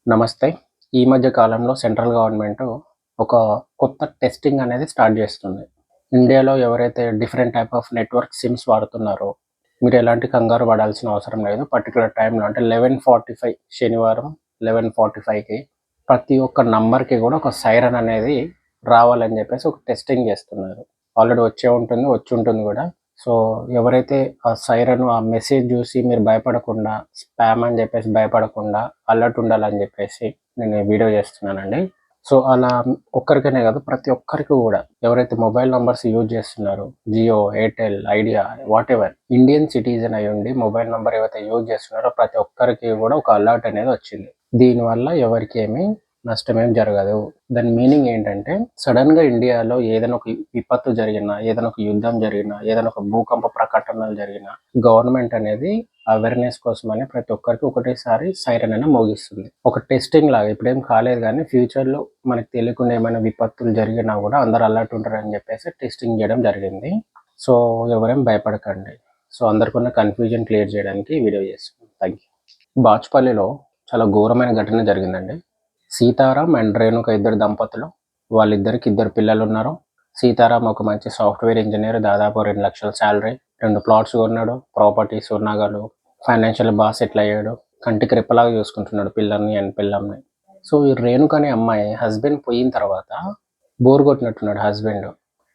నమస్తే. ఈ మధ్య కాలంలో సెంట్రల్ గవర్నమెంట్ ఒక కొత్త టెస్టింగ్ అనేది స్టార్ట్ చేస్తుంది. ఇండియాలో ఎవరైతే different type of network SIMs వాడుతున్నారో, మీరు ఎలాంటి కంగారు పడాల్సిన అవసరం లేదు. పర్టిక్యులర్ టైంలో అంటే 11:45 శనివారం 11:45కి ప్రతి ఒక్క నంబర్‌కి కూడా ఒక సైరన్ అనేది రావాలని చెప్పేసి ఒక టెస్టింగ్ చేస్తున్నారు. ఆల్రెడీ వచ్చుంటుంది కూడా. సో, ఎవరైతే ఆ సైరన్, ఆ మెసేజ్ జూసి మీరు భయపడకుండా, స్పామ్ అని జెప్పేసి భయపడకుండా అలర్ట్ ఉండాలని జెప్పేసి నేను ఈ వీడియో జేస్తున్నానండి. సో, అలా ఒక్కరికనే గాదు, ప్రతి ఒక్కరికి గూడా ఎవరైతే మొబైల్ నంబర్స్ యూజ్ జేస్తున్నారో, Jio, Airtel, Idea, whatever Indian citizen అయ్యుండి మొబైల్ నంబర్ ఏవైతే యూజ్ జేస్తున్నారో ప్రతి ఒక్కరికి గూడా ఒక అలర్ట్ అనేది వచ్చింది. దీనివల్ల ఎవరికేమీ నష్టమేం జరగదు. దాని మీనింగ్ ఏంటంటే, సడెన్‌గా ఇండియాలో ఏదైనా ఒక విపత్తు జరిగినా, ఏదైనా ఒక యుద్ధం జరిగినా, ఏదైనా ఒక భూకంప ప్రకటనలు జరిగినా, గవర్నమెంట్ అనేది అవేర్‌నెస్ కోసమని ప్రతి ఒక్కరికి ఒకటేసారి సైరన్ అనేది మోగిస్తుంది. ఒక టెస్టింగ్ లాగా. ఇప్పుడేం కాలేదు గానీ, ఫ్యూచర్‌లో మనకు తెలియకుండా ఏమైనా విపత్తులు జరిగినా గూడా అందరూ అలర్ట్ ఉంటారని జెప్పేసి టెస్టింగ్ జేయడం జరిగింది. సో, ఎవరేం భయపడకండి. సో, అందరికున్న కన్‌ఫ్యూజన్ క్లియర్ జేయడానికి ఈ వీడియో జేస్తున్నాను. Thank you. బాచ్‌పల్లిలో చాలా ఘోరమైన ఘటన జరిగిందండి. సీతారాం అండ్ రేణుక ఇద్దరు దంపతులు. వాళ్ళిద్దరికి ఇద్దరు పిల్లలున్నారు. సీతారాం ఒక మంచి సాఫ్ట్‌వేర్ ఇంజినీర్. దాదాపు 2,00,000 సాలరీ. 2 ప్లాట్స్ కొన్నాడు. ప్రాపర్టీస్, నగలు, ఫైనాన్షియల్ బా సెటిల్ అయ్యాడు. కంటికి రెప్పలాగా చూసుకుంటున్నాడు పిల్లల్ని అండ్ పెళ్ళాంని. సో, ఈ రేణుక అనే అమ్మాయి హస్బెండ్ పోయిన తర్వాత బోర్ కొట్టినట్టున్నాడు హస్బెండ్.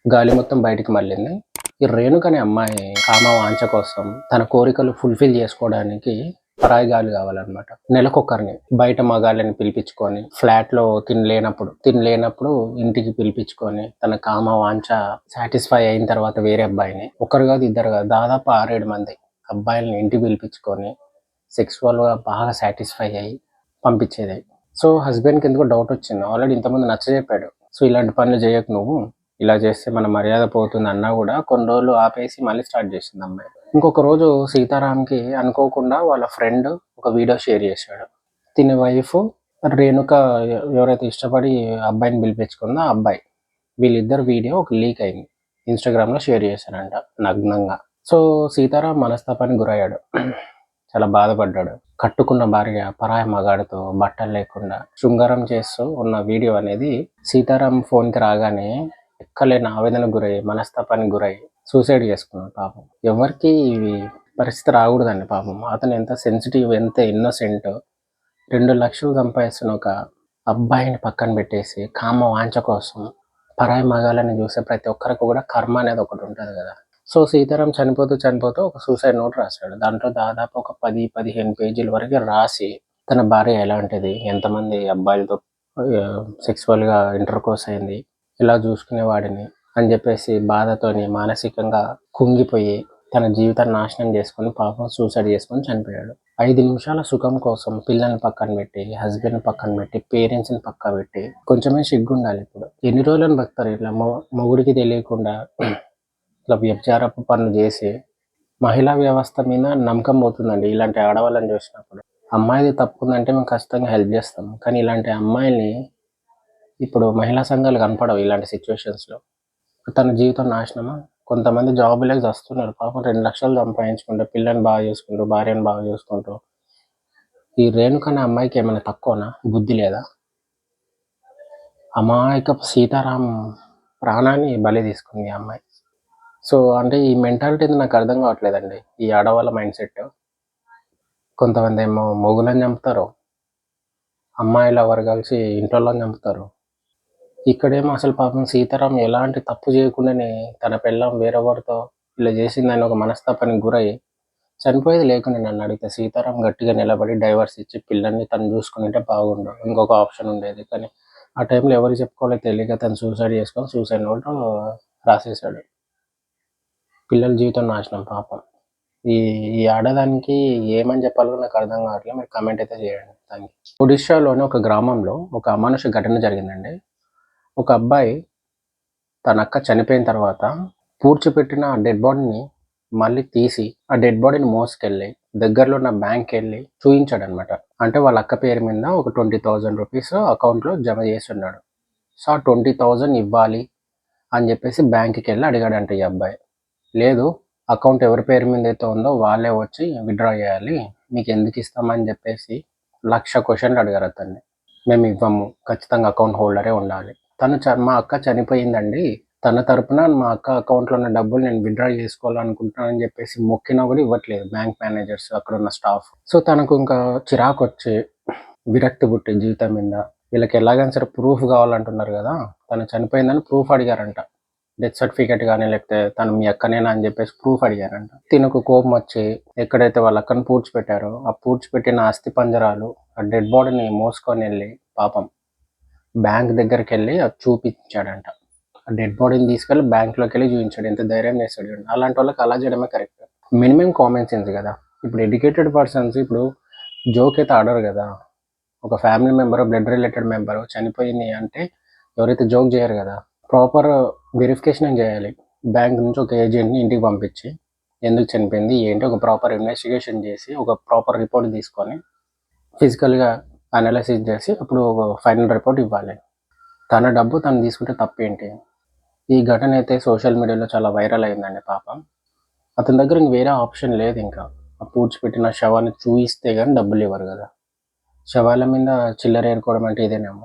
గాలి మొత్తం బయటికి మళ్ళింది. ఈ రేణుక అనే అమ్మాయి కామ వాంఛ కోసం తన కోరికలు ఫుల్‌ఫిల్ చేసుకోవడానికి పరాయి గాలి కావాలన్నమాట. నెలకొకరిని బయట మగాళ్ళని పిలిపించుకొని ఫ్లాట్‌లో తినలేనప్పుడు ఇంటికి పిలిపించుకొని తన కామ వాంఛ సాటిస్ఫై అయిన తర్వాత వేరే అబ్బాయిని ఒకరు కాదు, ఇద్దరు కాదు, దాదాపు 6, 7 మంది అబ్బాయిలని ఇంటికి పిలిపించుకొని సెక్సువల్‌గా బాగా సాటిస్ఫై అయ్యి పంపించేది. సో, హస్బెండ్‌కి ఎందుకో డౌట్ వచ్చింది. ఆల్రెడీ ఇంతకుముందు నచ్చజెప్పాడు. సో, ఇలాంటి పనులు చేయకు నువ్వు. ఇలా చేస్తే మన మర్యాద పోతుంది అన్నా కూడా కొన్ని రోజులు ఆపేసి మళ్ళీ స్టార్ట్ చేసింది అమ్మాయి. ఇంకొక రోజు సీతారాంకి అనుకోకుండా వాళ్ళ ఫ్రెండ్ ఒక వీడియో షేర్ చేశాడు. తిని వైఫ్ రేణుక ఎవరైతే ఇష్టపడి అబ్బాయిని పిలిపించుకుందో ఆ అబ్బాయి. వీళ్ళిద్దరు వీడియో ఒక లీక్ అయింది. ఇన్‌స్టాగ్రామ్‌లో షేర్ చేశారంట నగ్నంగా. సో, సీతారాం మనస్తాపానికి గురయ్యాడు. చాలా బాధపడ్డాడు. కట్టుకున్న భార్య పరాయి మగాడితో బట్టలు లేకుండా శృంగారం చేస్తూ ఉన్న వీడియో అనేది సీతారాం ఫోన్‌కి రాగానే ఎక్కలేని ఆవేదనకు గురయ్యి, మనస్తాపానికి గురయ్యి సూసైడ్ చేసుకున్నాడు పాపం. ఎవరికీ ఈ పరిస్థితి రాకూడదండి పాపం. అతను ఎంత సెన్సిటివ్, ఎంత ఇన్నోసెంట్. 2,00,000 సంపాదిస్తున్న ఒక అబ్బాయిని పక్కన పెట్టేసి కామ వాంఛ కోసం పరాయి మగాళ్ళని చూసే ప్రతి ఒక్కరికి కూడా కర్మ అనేది ఒకటి ఉంటది కదా! సో, సీతారాం చనిపోతూ ఒక సూసైడ్ నోట్ రాసాడు. దాంట్లో దాదాపు ఒక 10, 15 పేజీల వరకు రాసి తన భార్య ఎలాంటిది, ఎంతమంది అబ్బాయిలతో సెక్సువల్‌గా ఇంటర్‌కోర్స్ అయింది, ఇలా చూసుకునేవాడిని అని చెప్పేసి బాధతోని మానసికంగా కుంగిపోయి తన జీవితాన్ని నాశనం చేసుకొని పాపం సూసైడ్ చేసుకొని చనిపోయాడు. 5 నిమిషాల సుఖం కోసం పిల్లల్ని పక్కన పెట్టి, హస్బెండ్‌ని పక్కన పెట్టి, పేరెంట్స్‌ని పక్కన పెట్టి కొంచెమే సిగ్గుండాలి ఇప్పుడు. ఎన్ని రోజులని బతుకుతారు ఇట్లా మొగుడికి తెలియకుండా ఇట్లా వ్యభిచారపు పనులు చేసి. మహిళా వ్యవస్థ మీద నమ్మకం పోతుందండి ఇలాంటి ఆడవాళ్ళని చూసినప్పుడు. అమ్మాయిది తప్పుందంటే మేము ఖచ్చితంగా హెల్ప్ చేస్తాం. కానీ ఇలాంటి అమ్మాయిల్ని ఇప్పుడు మహిళా సంఘాలు కనపడవు ఇలాంటి సిట్యుయేషన్స్‌లో. తన జీవితం నాశనమా? కొంతమంది జాబులకి చస్తున్నారు. పాపం 2,00,000 సంపాదించుకుంటూ, పిల్లని బాగా చూసుకుంటూ, భార్యను బాగా చూసుకుంటూ. ఈ రేణుక అనే అమ్మాయికి ఏమైనా తక్కువనా? బుద్ధి లేదా? అమాయకపు సీతారాం ప్రాణాన్ని బలి తీసుకుంది ఈ అమ్మాయి. సో, అంటే ఈ మెంటాలిటీ నాకు అర్థం కావట్లేదండి. ఈ ఆడవాళ్ళ మైండ్‌సెట్. కొంతమందేమో మొగుళ్ళని చంపుతారు. అమ్మాయిలెవరు కలిసి ఇంట్లోళ్ళని చంపుతారు. ఇక్కడేమో అసలు పాపం సీతారాం ఎలాంటి తప్పు చేయకుండానే తన పెళ్ళాం వేరొకరితో ఇలా చేసిందని ఒక మనస్తాపానికి గురై చనిపోయేది లేకుండే నన్నడిగితే. సీతారాం గట్టిగా నిలబడి డైవర్స్ ఇచ్చి పిల్లల్ని తను చూసుకునుంటే బాగుండు. ఇంకొక ఆప్షన్ ఉండేది. కానీ ఆ టైంలో ఎవరికి చెప్పుకోవాలో తెలియక తను సూసైడ్ చేసుకొని సూసైడ్ నోట్ రాసేసాడు. పిల్లల జీవితం నాశనం పాపం. ఈ ఈ ఆడదానికి ఏమని చెప్పాలో నాకు అర్థం కావట్లేదు. మీరు కామెంట్ అయితే చేయండి. Thank you. ఒడిషాలోని ఒక గ్రామంలో ఒక అమానుష ఘటన జరిగిందండి. ఒక అబ్బాయి తన అక్క చనిపోయిన తర్వాత పూడ్చిపెట్టిన ఆ డెడ్ బాడీని మళ్ళీ తీసి, ఆ డెడ్ బాడీని మోసుకెళ్ళి దగ్గరలో ఉన్న బ్యాంక్‌కెళ్ళి చూయించాడనమాట. అంటే వాళ్ళ అక్క పేరు మీద ఒక ₹20,000 అకౌంట్‌లో జమ చేసున్నాడు. సో, ఆ 20,000 ఇవ్వాలి అని చెప్పేసి బ్యాంక్‌కెళ్ళి అడిగాడంట ఈ అబ్బాయి. లేదు, అకౌంట్ ఎవరి పేరు మీద అయితే ఉందో వాళ్ళే వచ్చి విత్‌డ్రా చేయాలి. మీకెందుకు ఇస్తామని చెప్పేసి 1,00,000 క్వెషన్లు అడిగారు అతన్ని. మేము ఇవ్వము, ఖచ్చితంగా అకౌంట్ హోల్డరే ఉండాలి. మా అక్క చనిపోయిందండి, తన తరపున మా అక్క అకౌంట్‌లో ఉన్న డబ్బులు నేను విత్‌డ్రా చేసుకోవాలనుకుంటున్నానని చెప్పేసి మొక్కినా కూడా ఇవ్వట్లేదు బ్యాంక్ మేనేజర్స్, అక్కడున్న స్టాఫ్. సో, తనకు ఇంకా చిరాకొచ్చి, విరక్తి పుట్టి జీవితం మీద, వీళ్ళకి ఎలాగైనా సరే ప్రూఫ్ కావాలంటున్నారు కదా! తను చనిపోయిందని ప్రూఫ్ అడిగారంట. డెత్ సర్టిఫికేట్ గాని, లేకపోతే తను మీ అక్కనేనా అని చెప్పేసి ప్రూఫ్ అడిగారంట. తినకు కోపమొచ్చి ఎక్కడైతే వాళ్ళ అక్కని పూడ్చిపెట్టారో, ఆ పూడ్చిపెట్టిన అస్థిపంజరాలు, ఆ డెడ్ బాడీని మోసుకొనెళ్ళి పాపం బ్యాంక్ దగ్గరికెళ్ళి అది చూపించాడంట. ఆ డెడ్ బాడీని తీసుకెళ్ళి బ్యాంక్‌లోకెళ్ళి చూయించాడు. ఎంత ధైర్యం చేస్తాడు చూడండి. అలాంటోళ్ళకి అలా చేయడమే కరెక్ట్. మినిమమ్ కామన్ సెన్స్ గదా! ఇప్పుడు ఎడ్యుకేటెడ్ పర్సన్స్ ఇప్పుడు జోక్ అయితే ఆడరు గదా! ఒక ఫ్యామిలీ మెంబరో, బ్లడ్ రిలేటెడ్ మెంబరో చనిపోయింది అంటే ఎవరైతే జోక్ జేయరు గదా! ప్రాపర్ వెరిఫికేషన్ జేయాలి. బ్యాంక్ నుంచి ఒక ఏజెంట్‌ని ఇంటికి పంపించి, ఎందుకు చనిపోయింది, ఏంటి, ఒక ప్రాపర్ ఇన్వెస్టిగేషన్ జేసి, ఒక ప్రాపర్ రిపోర్ట్ తీసుకొని, ఫిజికల్‌గా అనాలిసిస్ జేసి, అప్పుడు ఒక ఫైనల్ రిపోర్ట్ ఇవ్వాలి. తన డబ్బు తను తీసుకుంటే తప్పేంటి? ఈ ఘటన అయితే సోషల్ మీడియాలో చాలా వైరల్ అయిందండి పాపం. అతని దగ్గర ఇంక వేరే ఆప్షన్ లేదింకా. ఆ పూడ్చిపెట్టిన శవాన్ని చూయిస్తే గాని డబ్బులివ్వరు గదా! శవాల మీద చిల్లర ఏరుకోవడం అంటే ఇదేనేమో.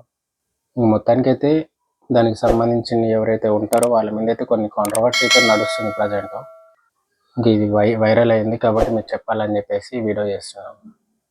మొత్తానికైతే దానికి సంబంధించిన ఎవరైతే ఉంటారో వాళ్ళ మీదైతే కొన్ని కాంట్రోవర్సీ అయితే నడుస్తుంది ప్రెజెంటు. ఇంక ఇది వైరల్ అయింది కాబట్టి మీకు చెప్పాలని చెప్పేసి వీడియో చేస్తున్నాను.